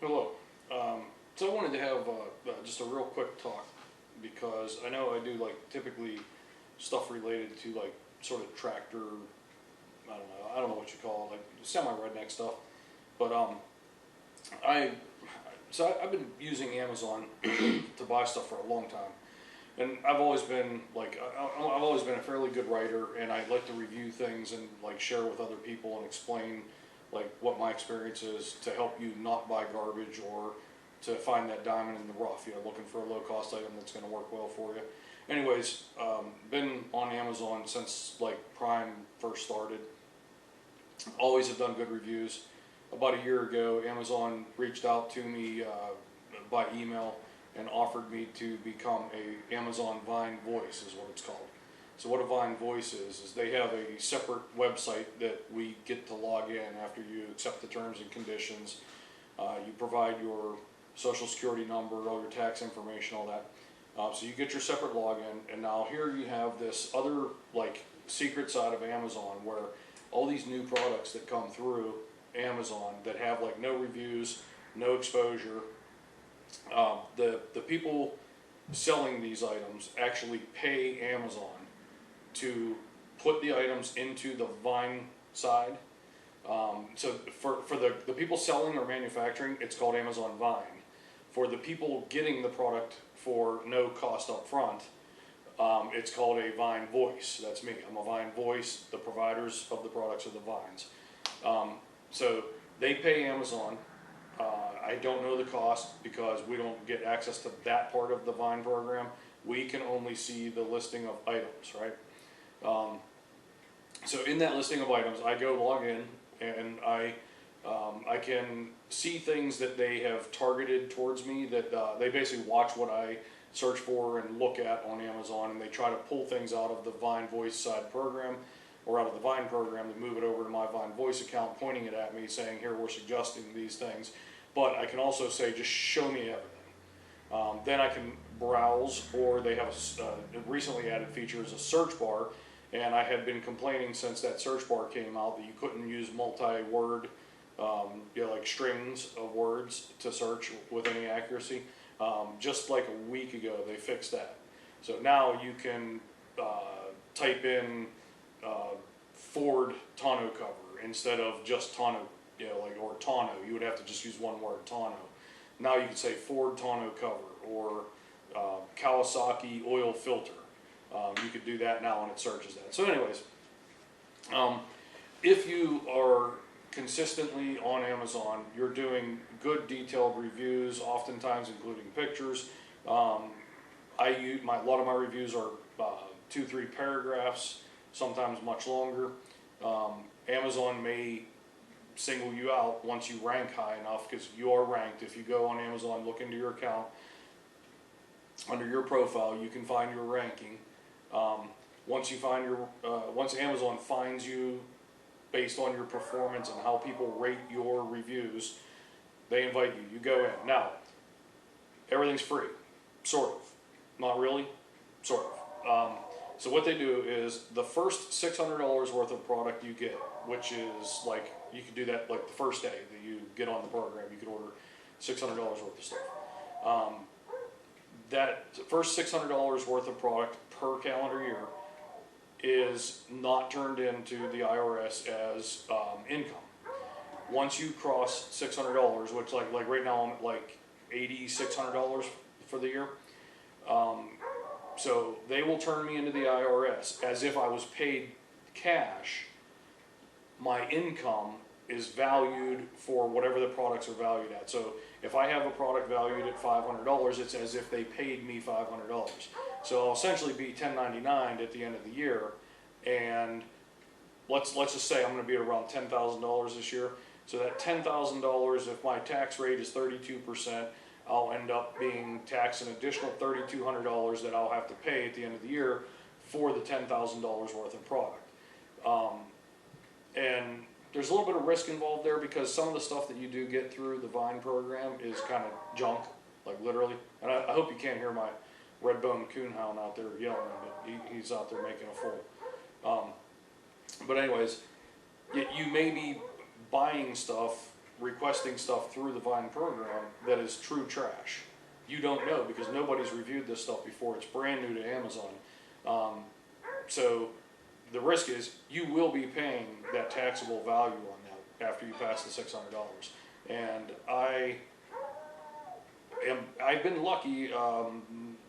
Hello. So I wanted to have just a real quick talk because I know I do like typically stuff related to like sort of tractor, I don't know what you call it, like semi-redneck stuff. But I so I've been using Amazon to buy stuff for a long time, and I've always been like I've always been a fairly good writer, and I like to review things and like share with other people and explain like what my experience is to help you not buy garbage or to find that diamond in the rough. You know, looking for a low cost item that's going to work well for you. Anyways, been on Amazon since like Prime first started. Always have done good reviews. About a year ago, Amazon reached out to me by email and offered me to become a Amazon Vine Voice, is what it's called. So what a Vine Voice is they have a separate website that we get to log in after you accept the terms and conditions. You provide your social security number, all your tax information, all that. So you get your separate login, and now here you have this other like secret side of Amazon where all these new products that come through Amazon that have like no reviews, no exposure. The people selling these items actually pay Amazon to put the items into the Vine side. So for the people selling or manufacturing, it's called Amazon Vine. For the people getting the product for no cost up front, it's called a Vine Voice. That's me. I'm a Vine Voice. The providers of the products are the Vines. So they pay Amazon. I don't know the cost because we don't get access to that part of the Vine program. We can only see the listing of items, right? So in that listing of items, I go log in and I can see things that they have targeted towards me that they basically watch what I search for and look at on Amazon, and they try to pull things out of the Vine Voice side program or out of the Vine program to move it over to my Vine Voice account, pointing it at me saying, here, we're suggesting these things. But I can also say, just show me everything. Then I can browse, or they have a recently added feature is a search bar, and I had been complaining since that search bar came out that you couldn't use multi-word, like strings of words to search with any accuracy. Just like a week ago, they fixed that. So now you can type in Ford tonneau cover instead of just tonneau, or tonneau. You would have to just use one word, tonneau. Now you can say Ford tonneau cover or Kawasaki oil filter. You could do that now and it searches that. So anyways, if you are consistently on Amazon, you're doing good detailed reviews, oftentimes including pictures. A lot of my reviews are 2-3 paragraphs, sometimes much longer. Amazon may single you out once you rank high enough, because you are ranked. If you go on Amazon, look into your account, under your profile, you can find your ranking. Once Amazon finds you based on your performance and how people rate your reviews, they invite you. You go in. Now, everything's free, sort of. Not really, sort of. So what they do is the first $600 worth of product you get, which is like, you could do that like the first day that you get on the program, you could order $600 worth of stuff. That first $600 worth of product per calendar year is not turned into the IRS as income. Once you cross $600, which like right now I'm at like $8,600 for the year, so they will turn me into the IRS as if I was paid cash. My income is valued for whatever the products are valued at. So if I have a product valued at $500, it's as if they paid me $500. So I'll essentially be 1099 at the end of the year, and let's just say I'm going to be at around $10,000 this year. So that $10,000, if my tax rate is 32%, I'll end up being taxed an additional $3,200 that I'll have to pay at the end of the year for the $10,000 worth of product. And there's a little bit of risk involved there because some of the stuff that you do get through the Vine program is kind of junk, like literally. And I hope you can't hear my red-boned coonhound out there yelling, but he's out there making a fool. But anyways, you may be buying stuff requesting stuff through the Vine program that is true trash. You don't know because nobody's reviewed this stuff before. It's brand new to Amazon. So the risk is you will be paying that taxable value on that after you pass the $600. And I've been lucky.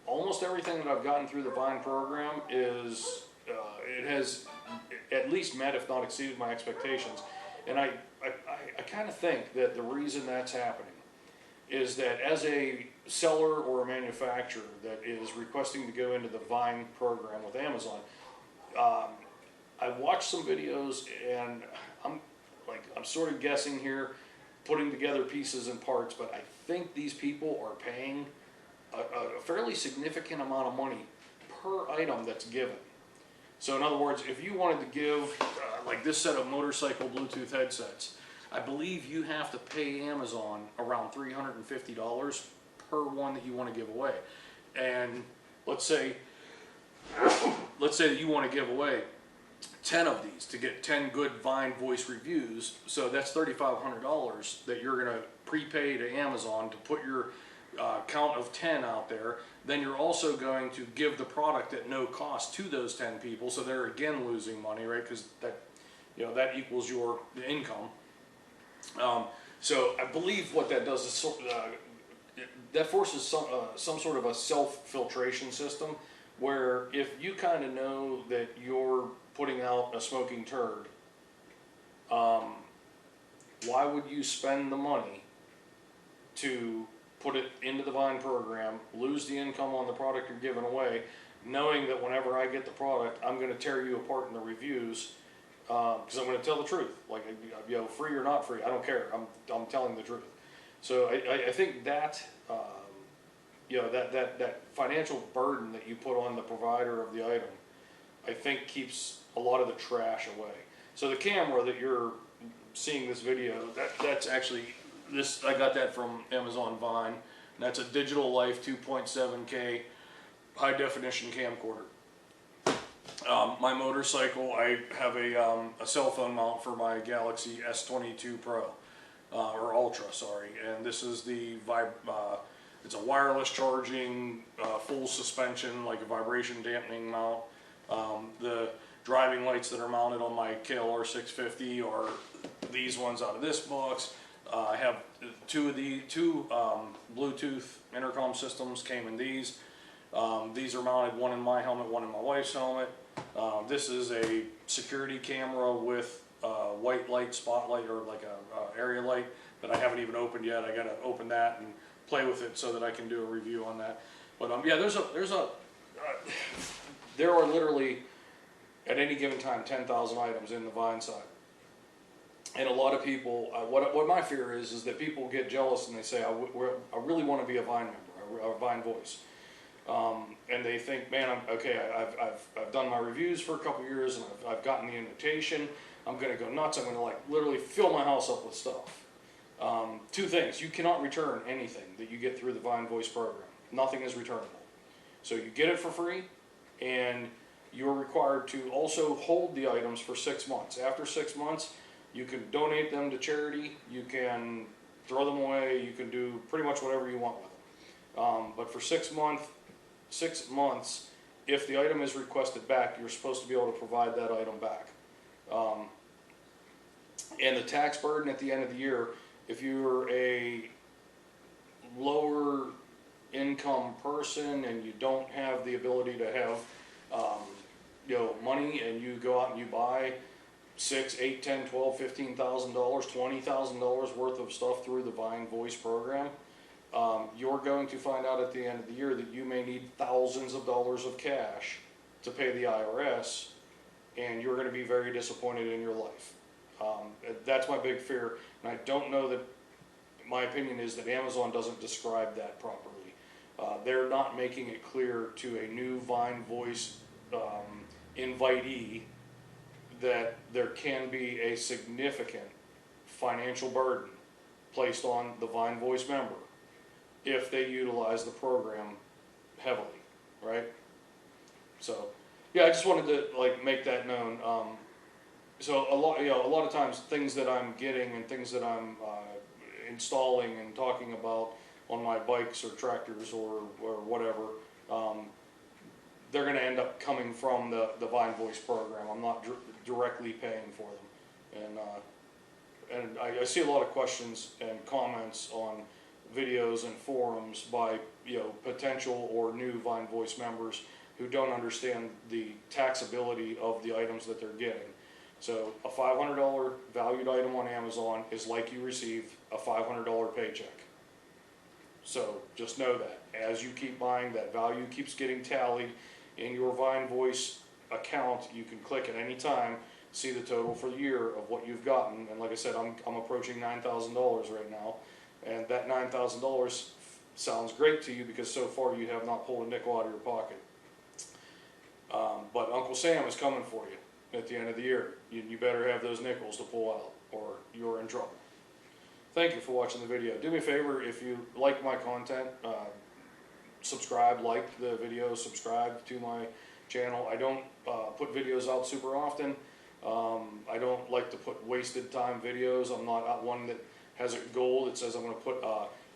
Almost everything that I've gotten through the Vine program is it has at least met, if not exceeded, my expectations. And I kind of think that the reason that's happening is that as a seller or a manufacturer that is requesting to go into the Vine program with Amazon, I've watched some videos and I'm sort of guessing here, putting together pieces and parts, but I think these people are paying a fairly significant amount of money per item that's given. So in other words, if you wanted to give, like this set of motorcycle Bluetooth headsets, I believe you have to pay Amazon around $350 per one that you want to give away. And let's say that you want to give away 10 of these to get 10 good Vine voice reviews. So that's $3,500 that you're going to prepay to Amazon to put your count of 10 out there. Then you're also going to give the product at no cost to those 10 people. So they're again losing money, right? Because that, that equals your income. So I believe what that does is that forces some sort of a self-filtration system where if you kind of know that you're putting out a smoking turd, why would you spend the money to put it into the Vine program, lose the income on the product you're giving away, knowing that whenever I get the product, I'm going to tear you apart in the reviews, because I'm going to tell the truth. Like, free or not free, I don't care. I'm telling the truth. So I think that that financial burden that you put on the provider of the item, I think keeps a lot of the trash away. So the camera that you're seeing this video, that's actually this. I got that from Amazon Vine. And that's a Digital Life 2.7K high definition camcorder. My motorcycle, I have a cell phone mount for my Galaxy S22 Pro or Ultra, sorry, and this is the it's a wireless charging, full suspension, like a vibration dampening mount. The driving lights that are mounted on my KLR 650 are these ones out of this box. I have two Bluetooth intercom systems came in these. These are mounted, one in my helmet, one in my wife's helmet. This is a security camera with white light spotlight, or like a area light that I haven't even opened yet. I got to open that and play with it so that I can do a review on that. But yeah, there are literally at any given time 10,000 items in the Vine side. And a lot of people, what my fear is that people get jealous and they say, I really want to be a Vine member, a Vine voice. And they think, man, I've done my reviews for a couple years and I've gotten the invitation. I'm going to go nuts. I'm going to like literally fill my house up with stuff. Two things: you cannot return anything that you get through the Vine Voice program. Nothing is returnable. So you get it for free, and you're required to also hold the items for 6 months. After 6 months, you can donate them to charity. You can throw them away. You can do pretty much whatever you want with them. But for 6 months, if the item is requested back, you're supposed to be able to provide that item back. And the tax burden at the end of the year, if you're a lower income person and you don't have the ability to have money, and you go out and you buy $6, $8, $10, $12, $15,000, $20,000 worth of stuff through the Vine Voice program, you're going to find out at the end of the year that you may need thousands of dollars of cash to pay the IRS, and you're going to be very disappointed in your life. That's my big fear, and I don't know that, my opinion is that Amazon doesn't describe that properly. They're not making it clear to a new Vine Voice invitee that there can be a significant financial burden placed on the Vine Voice member if they utilize the program heavily, right? So, yeah, I just wanted to make that known. So a lot, a lot of times things that I'm getting and things that I'm installing and talking about on my bikes or tractors or whatever, they're going to end up coming from the Vine Voice program. I'm not directly paying for them, and I see a lot of questions and comments on videos and forums by potential or new Vine Voice members who don't understand the taxability of the items that they're getting. So a $500 valued item on Amazon is like you received a $500 paycheck. So just know that as you keep buying, that value keeps getting tallied in your Vine Voice account. You can click at any time, see the total for the year of what you've gotten. And like I said, I'm approaching $9,000 right now, and that $9,000 sounds great to you because so far you have not pulled a nickel out of your pocket. But Uncle Sam is coming for you at the end of the year. You better have those nickels to pull out or you're in trouble. Thank you for watching the video. Do me a favor, if you like my content, subscribe, like the video, subscribe to my channel. I don't put videos out super often. I don't like to put wasted time videos. I'm not one that has a goal that says I'm going to put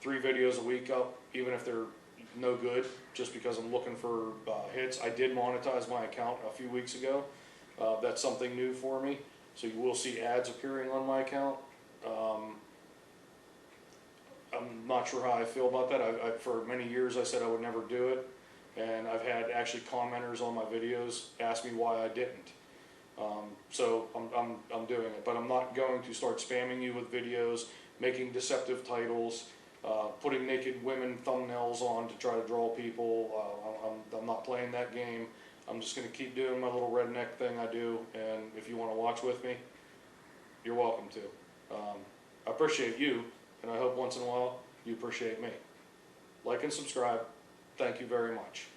3 videos a week up, even if they're no good, just because I'm looking for hits. I did monetize my account a few weeks ago. That's something new for me, so you will see ads appearing on my account. I'm not sure how I feel about that. For many years I said I would never do it, and I've had actually commenters on my videos ask me why I didn't. So I'm doing it, but I'm not going to start spamming you with videos, making deceptive titles, putting naked women thumbnails on to try to draw people. I'm not playing that game. I'm just going to keep doing my little redneck thing I do, and if you want to watch with me, you're welcome to. I appreciate you, and I hope once in a while you appreciate me. Like and subscribe. Thank you very much.